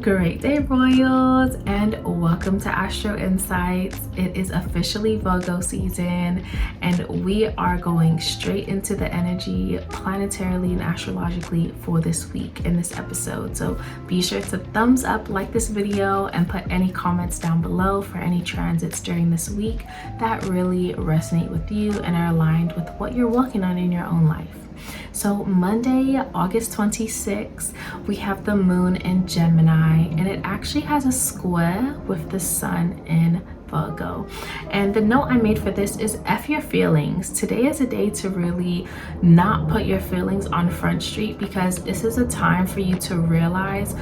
Great day, royals, and welcome to Astro Insights. It is officially Virgo season, and we are going straight into the energy planetarily and astrologically for this week in this episode. So be sure to thumbs up, like this video, and put any comments down below for any transits during this week that really resonate with you and are aligned with what you're working on in your own life. So Monday, August 26th, we have the moon in Gemini, and it actually has a square with the sun in Virgo. And the note I made for this is F your feelings. Today is a day to really not put your feelings on Front Street, because this is a time for you to realize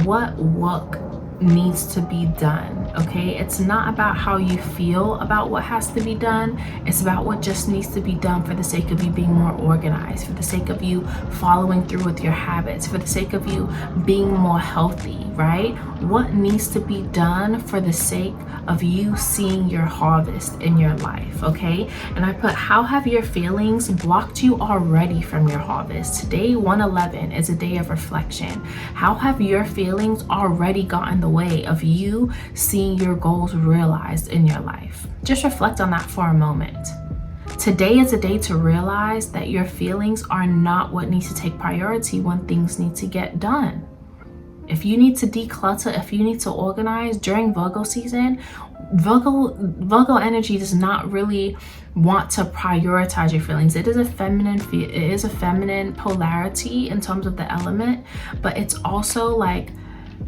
what work needs to be done. Okay, it's not about how you feel about what has to be done. It's about what just needs to be done for the sake of you being more organized, for the sake of you following through with your habits, for the sake of you being more healthy, right? What needs to be done for the sake of you seeing your harvest in your life. Okay, and I put, how have your feelings blocked you already from your harvest? Today, 111, is a day of reflection. How have your feelings already gotten in the way of you seeing your goals realized in your life? Just reflect on that for a moment. Today is a day to realize that your feelings are not what needs to take priority when things need to get done. If you need to declutter, if you need to organize during Virgo season, Virgo energy does not really want to prioritize your feelings. It is a feminine polarity in terms of the element, but it's also like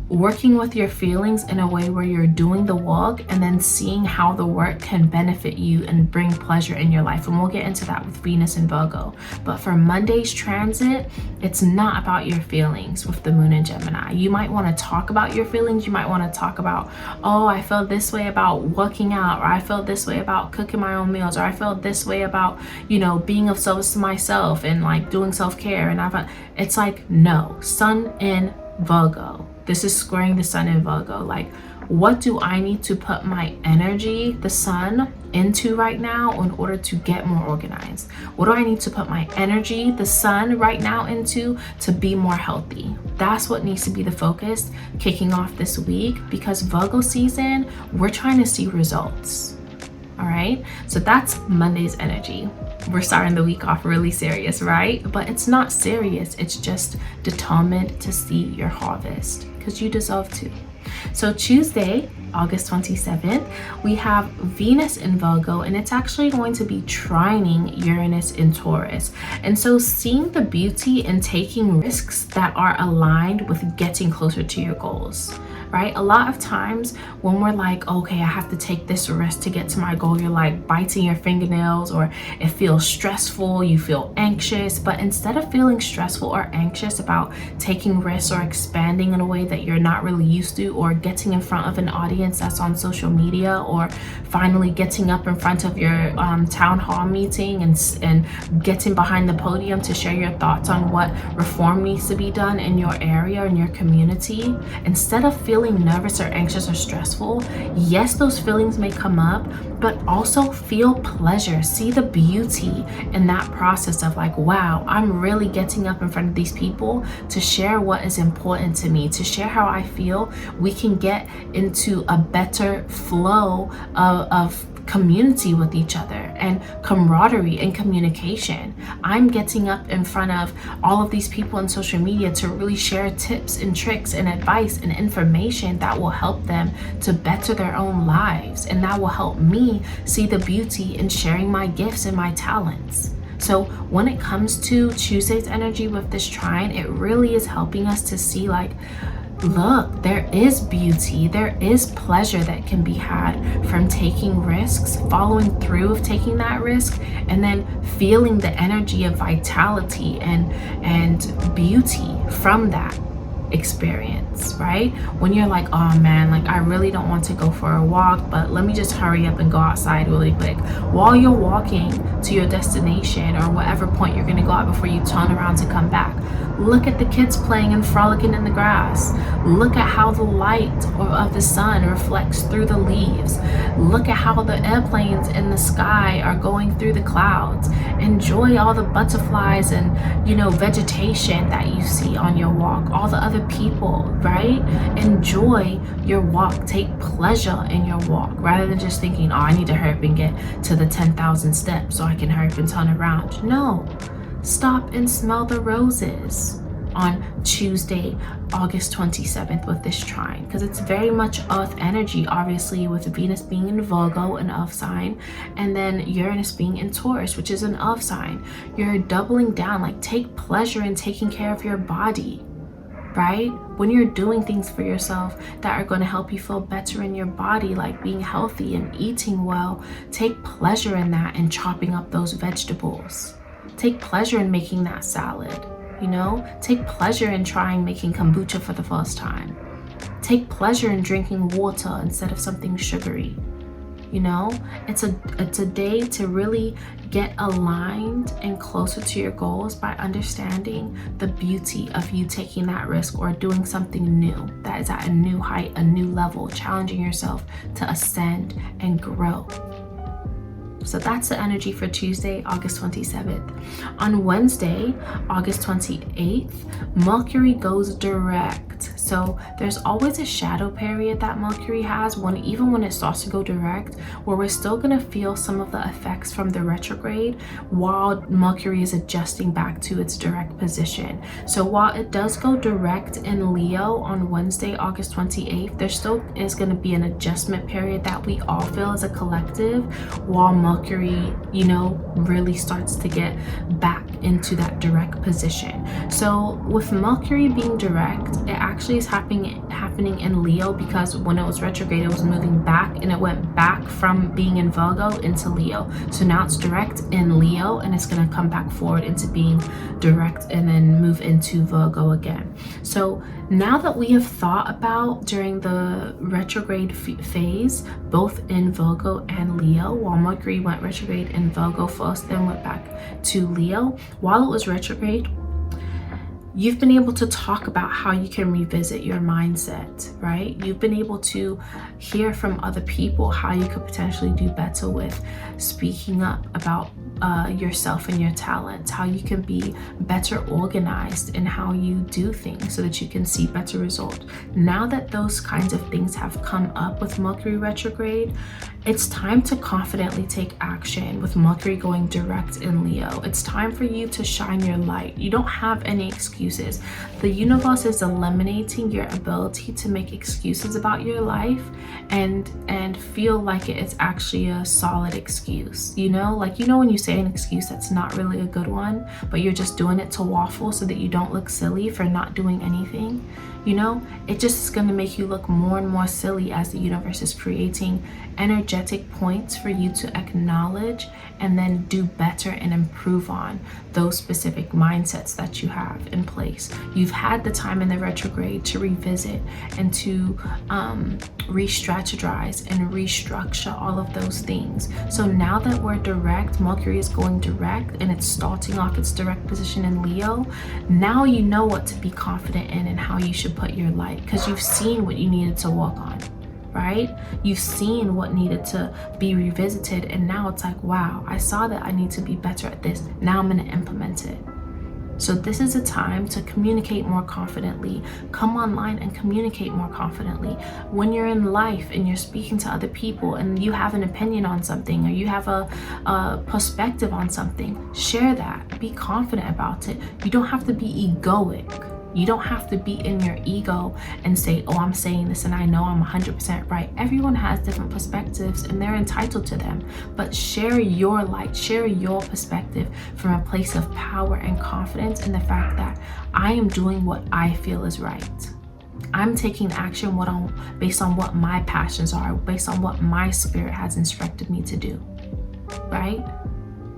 working with your feelings in a way where you're doing the work and then seeing how the work can benefit you and bring pleasure in your life. And we'll get into that with Venus and Virgo. But for Monday's transit, it's not about your feelings with the moon in Gemini. You might want to talk about your feelings. You might want to talk about, oh, I felt this way about working out, or I felt this way about cooking my own meals, or I felt this way about, being of service to myself and like doing self-care. And it's like, no, sun in Virgo. This is squaring the sun in Virgo. Like, what do I need to put my energy, the sun, into right now in order to get more organized? What do I need to put my energy, the sun, right now into to be more healthy? That's what needs to be the focus kicking off this week, because Virgo season, we're trying to see results. All right, so that's Monday's energy. We're starting the week off really serious, right? But it's not serious. It's just determined to see your harvest, because you deserve to. So Tuesday, August 27th, we have Venus in Virgo, and it's actually going to be trining Uranus in Taurus. And so seeing the beauty in taking risks that are aligned with getting closer to your goals. Right? A lot of times when we're like, okay, I have to take this risk to get to my goal, you're like biting your fingernails, or it feels stressful, you feel anxious. But instead of feeling stressful or anxious about taking risks or expanding in a way that you're not really used to, or getting in front of an audience that's on social media, or finally getting up in front of your town hall meeting and getting behind the podium to share your thoughts on what reform needs to be done in your area, in your community, instead of feeling nervous or anxious or stressful, yes, those feelings may come up, but also feel pleasure. See the beauty in that process of like, wow, I'm really getting up in front of these people to share what is important to me, to share how I feel. We can get into a better flow of community with each other and camaraderie and communication. I'm getting up in front of all of these people on social media to really share tips and tricks and advice and information that will help them to better their own lives, and that will help me see the beauty in sharing my gifts and my talents. So when it comes to Tuesday's energy with this trine, it really is helping us to see like, look, there is beauty, there is pleasure that can be had from taking risks, following through of taking that risk, and then feeling the energy of vitality and beauty from that experience, right? When you're like, oh man, like I really don't want to go for a walk, but let me just hurry up and go outside really quick. While you're walking to your destination or whatever point you're going to go out before you turn around to come back, look at the kids playing and frolicking in the grass. Look at how the light of the sun reflects through the leaves. Look at how the airplanes in the sky are going through the clouds. Enjoy all the butterflies and vegetation that you see on your walk, all the other other people, right? Enjoy your walk. Take pleasure in your walk rather than just thinking, oh, I need to hurry up and get to the 10,000 steps so I can hurry up and turn around. No, stop and smell the roses on Tuesday, August 27th with this trine, because it's very much earth energy, obviously, with Venus being in Virgo, an earth sign, and then Uranus being in Taurus, which is an earth sign. You're doubling down, like take pleasure in taking care of your body, right? When you're doing things for yourself that are going to help you feel better in your body, like being healthy and eating well, take pleasure in that and chopping up those vegetables. Take pleasure in making that salad. You know, take pleasure in trying making kombucha for the first time. Take pleasure in drinking water instead of something sugary. You know, it's a day to really get aligned and closer to your goals by understanding the beauty of you taking that risk or doing something new that is at a new height, a new level, challenging yourself to ascend and grow. So that's the energy for Tuesday, August 27th. On Wednesday, August 28th, Mercury goes direct. So there's always a shadow period that Mercury has, even when it starts to go direct, where we're still going to feel some of the effects from the retrograde while Mercury is adjusting back to its direct position. So while it does go direct in Leo on Wednesday, August 28th, there still is going to be an adjustment period that we all feel as a collective while Mercury, you know, really starts to get back into that direct position. So with Mercury being direct, it actually is happening in Leo, because when it was retrograde, it was moving back and it went back from being in Virgo into Leo. So now it's direct in Leo and it's going to come back forward into being direct and then move into Virgo again. So now that we have thought about during the retrograde phase, both in Virgo and Leo, while Mercury went retrograde in Virgo first, then went back to Leo, while it was retrograde, you've been able to talk about how you can revisit your mindset, right? You've been able to hear from other people how you could potentially do better with speaking up about yourself and your talents, how you can be better organized in how you do things so that you can see better results. Now that those kinds of things have come up with Mercury retrograde, it's time to confidently take action with Mercury going direct in Leo. It's time for you to shine your light. You don't have any excuses. The universe is eliminating your ability to make excuses about your life and feel like it's actually a solid excuse. You know, like, you know, when you say an excuse that's not really a good one, but you're just doing it to waffle so that you don't look silly for not doing anything. You know, it just is going to make you look more and more silly as the universe is creating energetic points for you to acknowledge and then do better and improve on those specific mindsets that you have in place. You've had the time in the retrograde to revisit and to re-strategize and restructure all of those things. So now that we're direct, Mercury is going direct and it's starting off its direct position in Leo, now you know what to be confident in and how you should put your light, because you've seen what you needed to work on, right? You've seen what needed to be revisited, and now it's like, wow, I saw that I need to be better at this. Now I'm going to implement it. So this is a time to communicate more confidently. Come online and communicate more confidently. When you're in life and you're speaking to other people and you have an opinion on something or you have a perspective on something, share that. Be confident about it. You don't have to be egoic. You don't have to be in your ego and say, oh, I'm saying this and I know I'm 100% right. Everyone has different perspectives and they're entitled to them. But share your light, share your perspective from a place of power and confidence in the fact that I am doing what I feel is right. I'm taking action based on what my passions are, based on what my spirit has instructed me to do, right?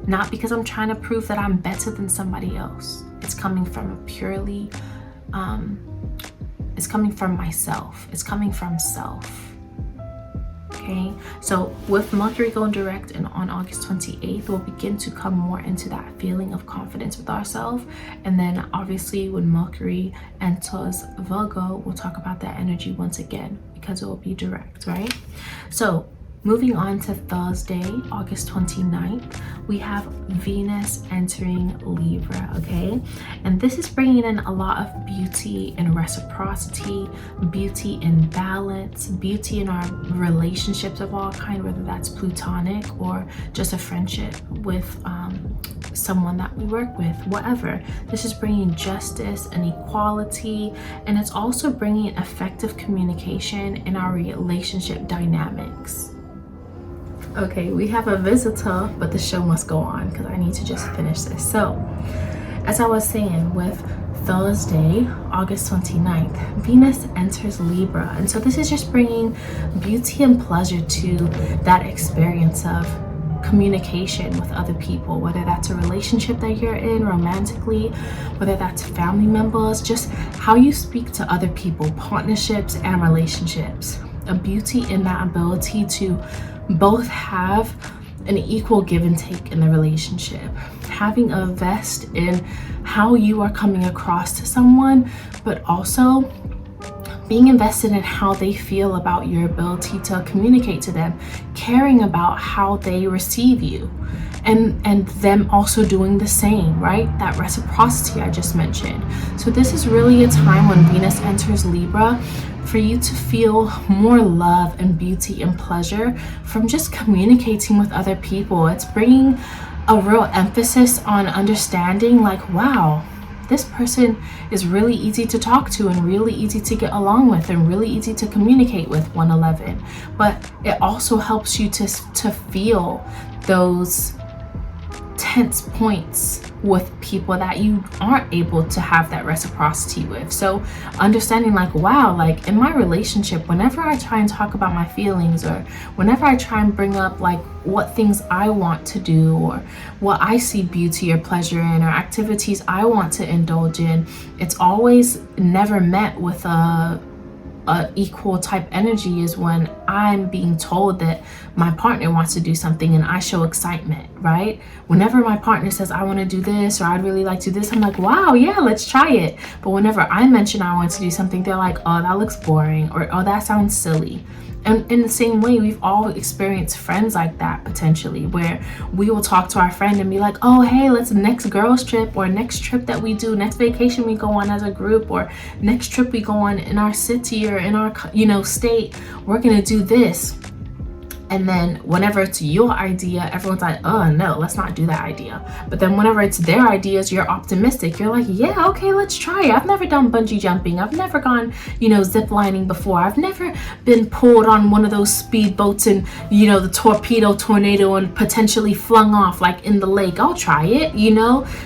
Not because I'm trying to prove that I'm better than somebody else. It's coming from purely it's coming from myself. It's coming from self. Okay, so with Mercury going direct and on August 28th, we'll begin to come more into that feeling of confidence with ourselves. And then obviously when Mercury enters Virgo, we'll talk about that energy once again because it will be direct, right? So Moving on to Thursday, August 29th, we have Venus entering Libra, okay? And this is bringing in a lot of beauty and reciprocity, beauty and balance, beauty in our relationships of all kind, whether that's platonic or just a friendship with someone that we work with, whatever. This is bringing justice and equality, and it's also bringing effective communication in our relationship dynamics. Okay, we have a visitor, but the show must go on because I need to just finish this. So, as I was saying, with Thursday, August 29th, Venus enters Libra. And so this is just bringing beauty and pleasure to that experience of communication with other people, whether that's a relationship that you're in romantically, whether that's family members, just how you speak to other people, partnerships and relationships. A beauty in that ability to both have an equal give and take in the relationship, having a vest in how you are coming across to someone, but also being invested in how they feel about your ability to communicate to them, caring about how they receive you, and them also doing the same, right? That reciprocity I just mentioned. So this is really a time when Venus enters Libra for you to feel more love and beauty and pleasure from just communicating with other people. It's bringing a real emphasis on understanding, like, wow, this person is really easy to talk to and really easy to get along with and really easy to communicate with, 111. But it also helps you to feel those tense points with people that you aren't able to have that reciprocity with. So understanding, like, wow, like in my relationship, whenever I try and talk about my feelings, or whenever I try and bring up like what things I want to do, or what I see beauty or pleasure in, or activities I want to indulge in, it's always never met with a equal type energy is when I'm being told that my partner wants to do something and I show excitement, right? Whenever my partner says, I want to do this, or I'd really like to do this, I'm like, wow, yeah, let's try it. But whenever I mention I want to do something, they're like, oh, that looks boring, or oh, that sounds silly. And in the same way, we've all experienced friends like that potentially, where we will talk to our friend and be like, oh, hey, let's next girls trip, or next trip that we do, next vacation we go on as a group, or next trip we go on in our city or in our, state, we're going to do this. And then whenever it's your idea, everyone's like, oh no, let's not do that idea. But then whenever it's their ideas, you're optimistic. You're like, yeah, okay, let's try it. I've never done bungee jumping. I've never gone, zip lining before. I've never been pulled on one of those speedboats and, the tornado and potentially flung off like in the lake. I'll try it,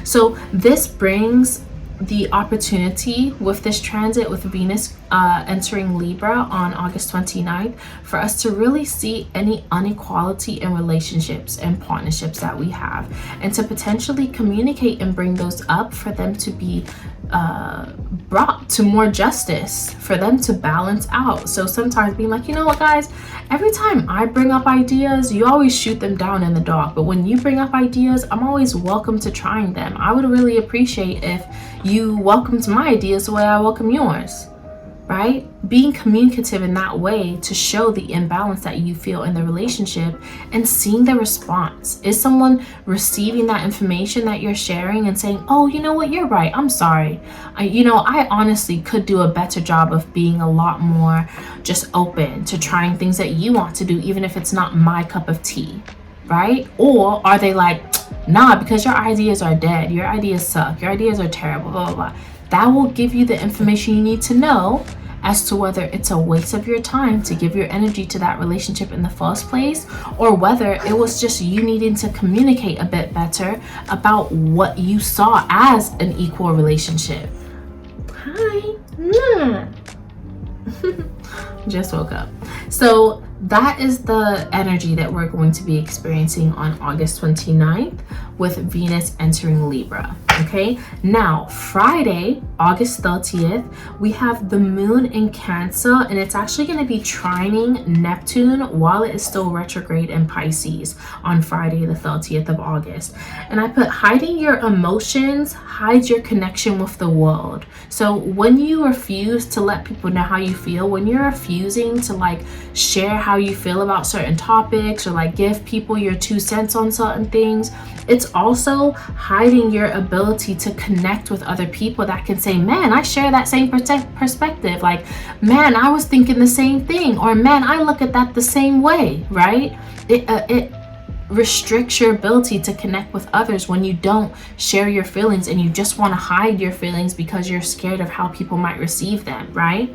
So this brings the opportunity with this transit with Venus entering Libra on August 29th for us to really see any inequality in relationships and partnerships that we have, and to potentially communicate and bring those up for them to be brought to more justice, for them to balance out. So sometimes being like, you know what, guys, every time I bring up ideas, you always shoot them down in the dark. But when you bring up ideas, I'm always welcome to trying them. I would really appreciate if you welcomed my ideas the way I welcome yours, right? Being communicative in that way to show the imbalance that you feel in the relationship, and seeing the response. Is someone receiving that information that you're sharing and saying, oh, you know what, you're right, I'm sorry. I honestly could do a better job of being a lot more just open to trying things that you want to do, even if it's not my cup of tea, right? Or are they like, nah, because your ideas are dead, your ideas suck, your ideas are terrible, blah, blah, blah. That will give you the information you need to know as to whether it's a waste of your time to give your energy to that relationship in the first place, or whether it was just you needing to communicate a bit better about what you saw as an equal relationship. Hi. Just woke up. So that is the energy that we're going to be experiencing on August 29th with Venus entering Libra. Okay, now Friday, August 30th, we have the moon in Cancer, and it's actually going to be trining Neptune while it is still retrograde in Pisces on Friday the 30th of August. And I put hiding your emotions hides your connection with the world. So when you refuse to let people know how you feel, when you're refusing to like share how how you feel about certain topics, or like give people your 2 cents on certain things. It's also hiding your ability to connect with other people that can say, man, I share that same perspective. Like, man, I was thinking the same thing, or man, I look at that the same way, right? It restricts your ability to connect with others when you don't share your feelings and you just want to hide your feelings because you're scared of how people might receive them, right?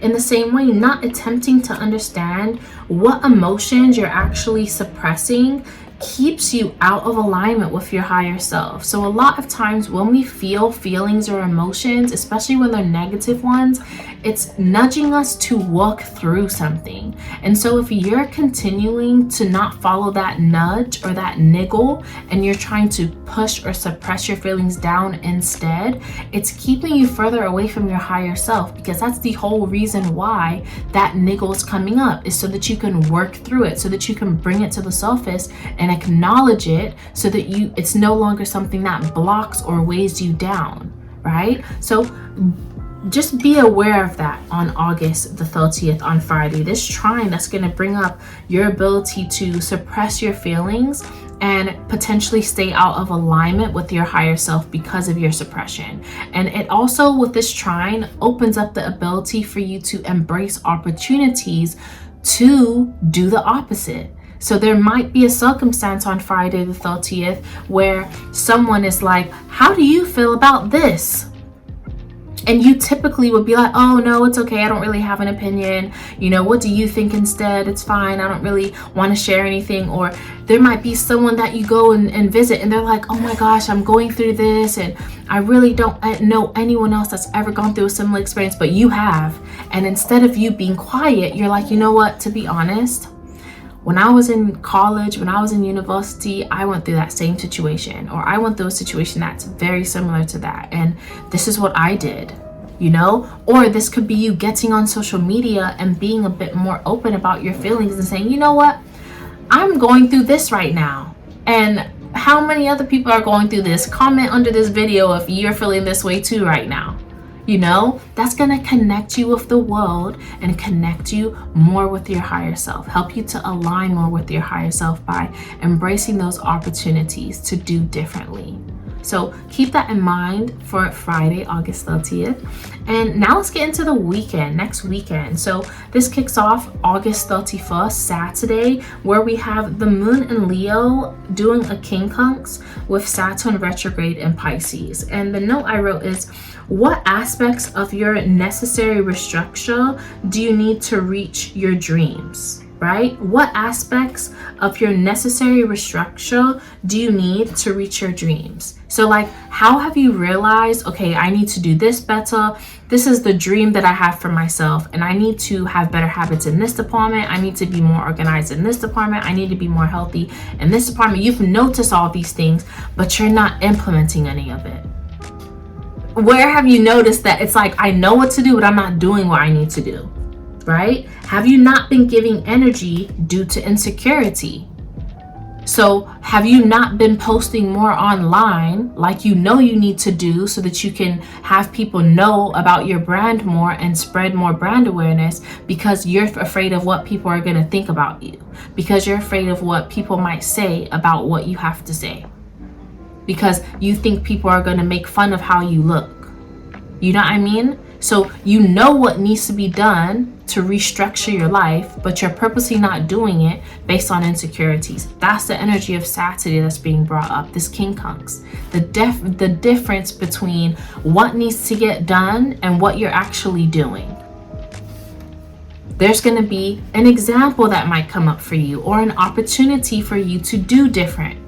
In the same way, not attempting to understand what emotions you're actually suppressing keeps you out of alignment with your higher self. So a lot of times when we feel feelings or emotions, especially when they're negative ones, it's nudging us to walk through something. And so if you're continuing to not follow that nudge or that niggle, and you're trying to push or suppress your feelings down instead, it's keeping you further away from your higher self, because that's the whole reason why that niggle is coming up, is so that you can work through it, so that you can bring it to the surface and acknowledge it, so that it's no longer something that blocks or weighs you down, right? So just be aware of that on August the 30th, on Friday, this trine that's going to bring up your ability to suppress your feelings and potentially stay out of alignment with your higher self because of your suppression. And it also, with this trine, opens up the ability for you to embrace opportunities to do the opposite. So there might be a circumstance on Friday the 30th where someone is like, how do you feel about this? And you typically would be like, oh no, it's okay, I don't really have an opinion. You know, what do you think instead? It's fine, I don't really want to share anything. Or there might be someone that you go and visit, and they're like, oh my gosh, I'm going through this, and I really don't know anyone else that's ever gone through a similar experience, but you have. And instead of you being quiet, you're like, you know what, to be honest, when I was in college, when I was in university, I went through that same situation, or I went through a situation that's very similar to that, and this is what I did, you know? Or this could be you getting on social media and being a bit more open about your feelings and saying, you know what, I'm going through this right now, and how many other people are going through this? Comment under this video if you're feeling this way too right now. You know, that's going to connect you with the world and connect you more with your higher self, help you to align more with your higher self by embracing those opportunities to do differently. So keep that in mind for Friday, August 30th. And now let's get into the weekend, next weekend. So this kicks off August 31st, Saturday, where we have the moon in Leo doing a quincunx with Saturn retrograde in Pisces. And the note I wrote is, what aspects of your necessary restructure do you need to reach your dreams? Right? What aspects of your necessary restructure do you need to reach your dreams? So like, how have you realized, okay, I need to do this better. This is the dream that I have for myself, and I need to have better habits in this department. I need to be more organized in this department. I need to be more healthy in this department. You've noticed all these things, but you're not implementing any of it. Where have you noticed that it's like, I know what to do, but I'm not doing what I need to do? Right? Have you not been giving energy due to insecurity? So have you not been posting more online like you know you need to do, so that you can have people know about your brand more and spread more brand awareness, because you're afraid of what people are going to think about you, because you're afraid of what people might say about what you have to say, because you think people are going to make fun of how you look? You know what I mean? So you know what needs to be done to restructure your life, but you're purposely not doing it based on insecurities. That's the energy of Saturday that's being brought up, this quincunx. The difference between what needs to get done and what you're actually doing. There's going to be an example that might come up for you, or an opportunity for you to do different,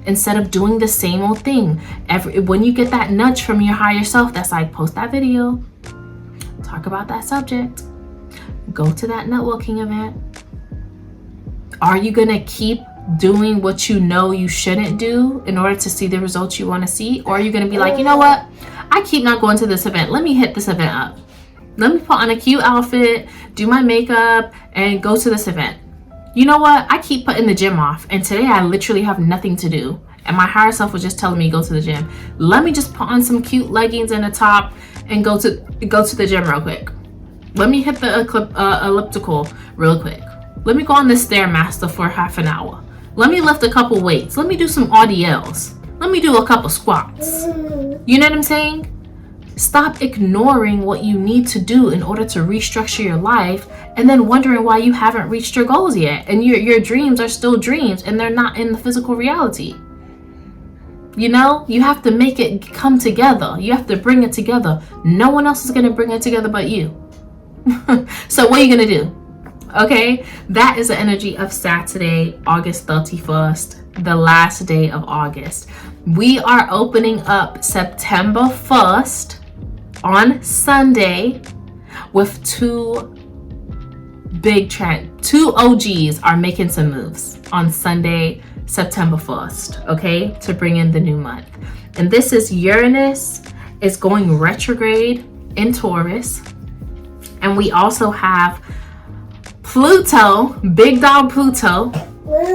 instead of doing the same old thing. When you get that nudge from your higher self that's like, post that video, talk about that subject, go to that networking event, are you gonna keep doing what you know you shouldn't do in order to see the results you want to see? Or are you gonna be like, you know what, I keep not going to this event, let me hit this event up, let me put on a cute outfit, do my makeup, and go to this event? You know what, I keep putting the gym off, and today I literally have nothing to do, and my higher self was just telling me to go to the gym. Let me just put on some cute leggings and a top and go to the gym real quick. Let me hit the elliptical real quick. Let me go on this Stairmaster for half an hour. Let me lift a couple weights. Let me do some RDLs. Let me do a couple squats. You know what I'm saying? Stop ignoring what you need to do in order to restructure your life and then wondering why you haven't reached your goals yet. And your dreams are still dreams and they're not in the physical reality. You know, you have to make it come together. You have to bring it together. No one else is going to bring it together but you. So what are you going to do? Okay, that is the energy of Saturday, August 31st, the last day of August. We are opening up September 1st on Sunday with two OGs are making some moves on Sunday, September 1st, okay, to bring in the new month. And this is Uranus is going retrograde in Taurus. And we also have Pluto, big dog Pluto,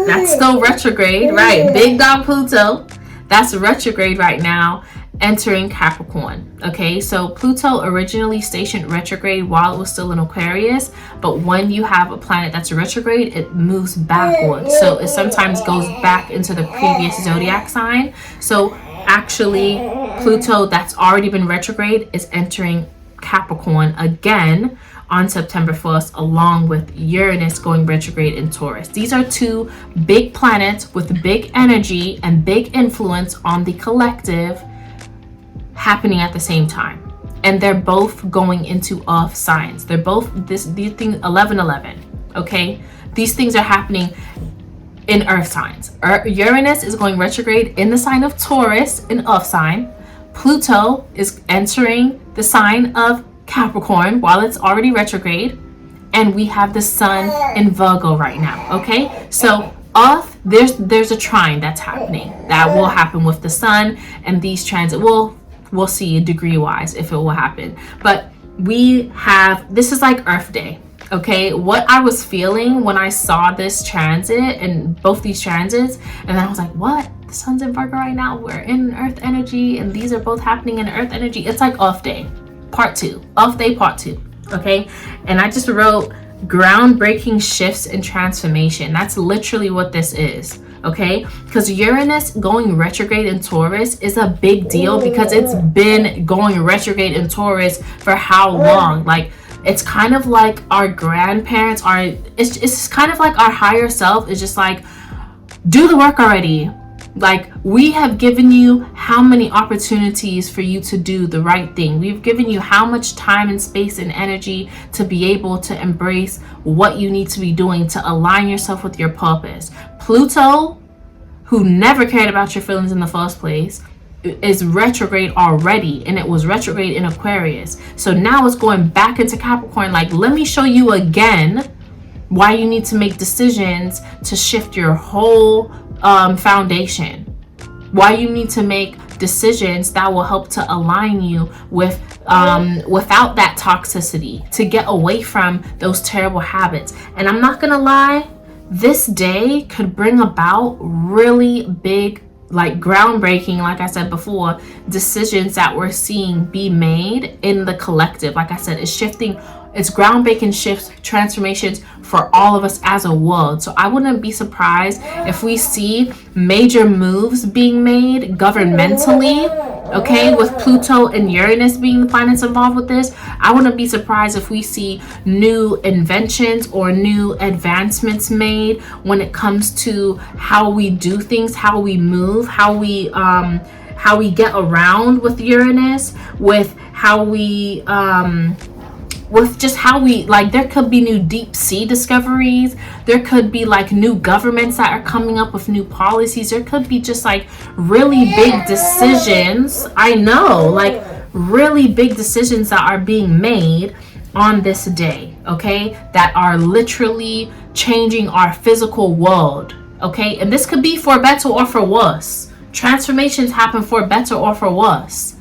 that's still retrograde, right? Big dog Pluto, that's retrograde right now, entering Capricorn. Okay, so Pluto originally stationed retrograde while it was still in Aquarius, but when you have a planet that's retrograde, it moves backwards. So it sometimes goes back into the previous zodiac sign. So actually, Pluto that's already been retrograde is entering Capricorn again on September 1st, along with Uranus going retrograde in Taurus. These are two big planets with big energy and big influence on the collective happening at the same time. And they're both going into off signs. They're both these things 11-11. Okay, these things are happening in earth signs. Uranus is going retrograde in the sign of Taurus, an off sign. Pluto is entering the sign of Capricorn while it's already retrograde, and we have the sun in Virgo right now. Okay, so off there's a trine that's happening that will happen with the sun, and these transits we'll see degree wise if it will happen. But we have, this is like Earth Day. Okay, what I was feeling when I saw this transit and both these transits, and then I was like, what? The sun's in Virgo right now, we're in Earth energy, and these are both happening in Earth energy. It's like off day part 2, off day part 2. Okay, and I just wrote groundbreaking shifts and transformation. That's literally what this is. Okay, because Uranus going retrograde in Taurus is a big deal because it's been going retrograde in Taurus for how long? Like, it's kind of like our grandparents are, it's kind of like our higher self is just like, do the work already. Like, we have given you how many opportunities for you to do the right thing. We've given you how much time and space and energy to be able to embrace what you need to be doing to align yourself with your purpose. Pluto, who never cared about your feelings in the first place, is retrograde already, and it was retrograde in Aquarius. So now it's going back into Capricorn. Like, let me show you again why you need to make decisions to shift your whole foundation, why you need to make decisions that will help to align you with without that toxicity, to get away from those terrible habits. And I'm not gonna lie, this day could bring about really big, like groundbreaking, like I said before, decisions that we're seeing be made in the collective. Like I said, it's shifting, it's groundbreaking shifts, transformations for all of us as a world. So I wouldn't be surprised if we see major moves being made governmentally, okay, with Pluto and Uranus being the planets involved with this. I wouldn't be surprised if we see new inventions or new advancements made when it comes to how we do things, how we move, how we get around with Uranus, with how we with just how we, like, there could be new deep sea discoveries, there could be like new governments that are coming up with new policies, there could be just like really big decisions, I know, like really big decisions that are being made on this day, okay, that are literally changing our physical world, okay. And this could be for better or for worse. Transformations happen for better or for worse.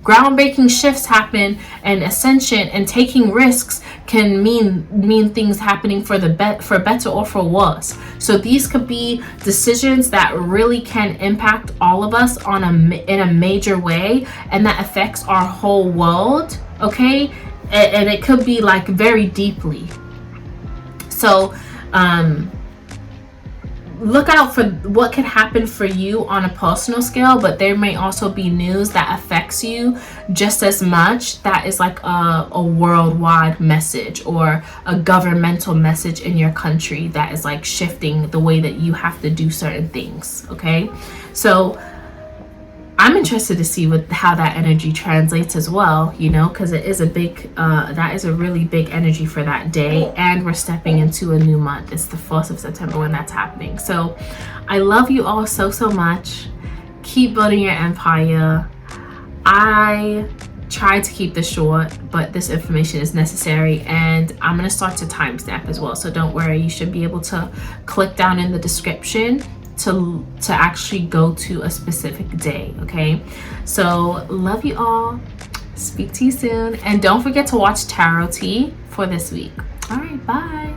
Groundbreaking shifts happen, and ascension and taking risks can mean things happening for better or for worse. So these could be decisions that really can impact all of us in a major way, and that affects our whole world, okay? And it could be like very deeply. So Look out for what could happen for you on a personal scale, but there may also be news that affects you just as much that is like a worldwide message or a governmental message in your country that is like shifting the way that you have to do certain things. Okay, so I'm interested to see how that energy translates as well, you know, because it is a big, that is a really big energy for that day. And we're stepping into a new month. It's the 1st of September when that's happening. So I love you all so, so much. Keep building your empire. I tried to keep this short, but this information is necessary, and I'm going to start to timestamp as well. So don't worry, you should be able to click down in the description to actually go to a specific day. Okay, so love you all, speak to you soon, and don't forget to watch Tarot Tea for this week. All right, bye.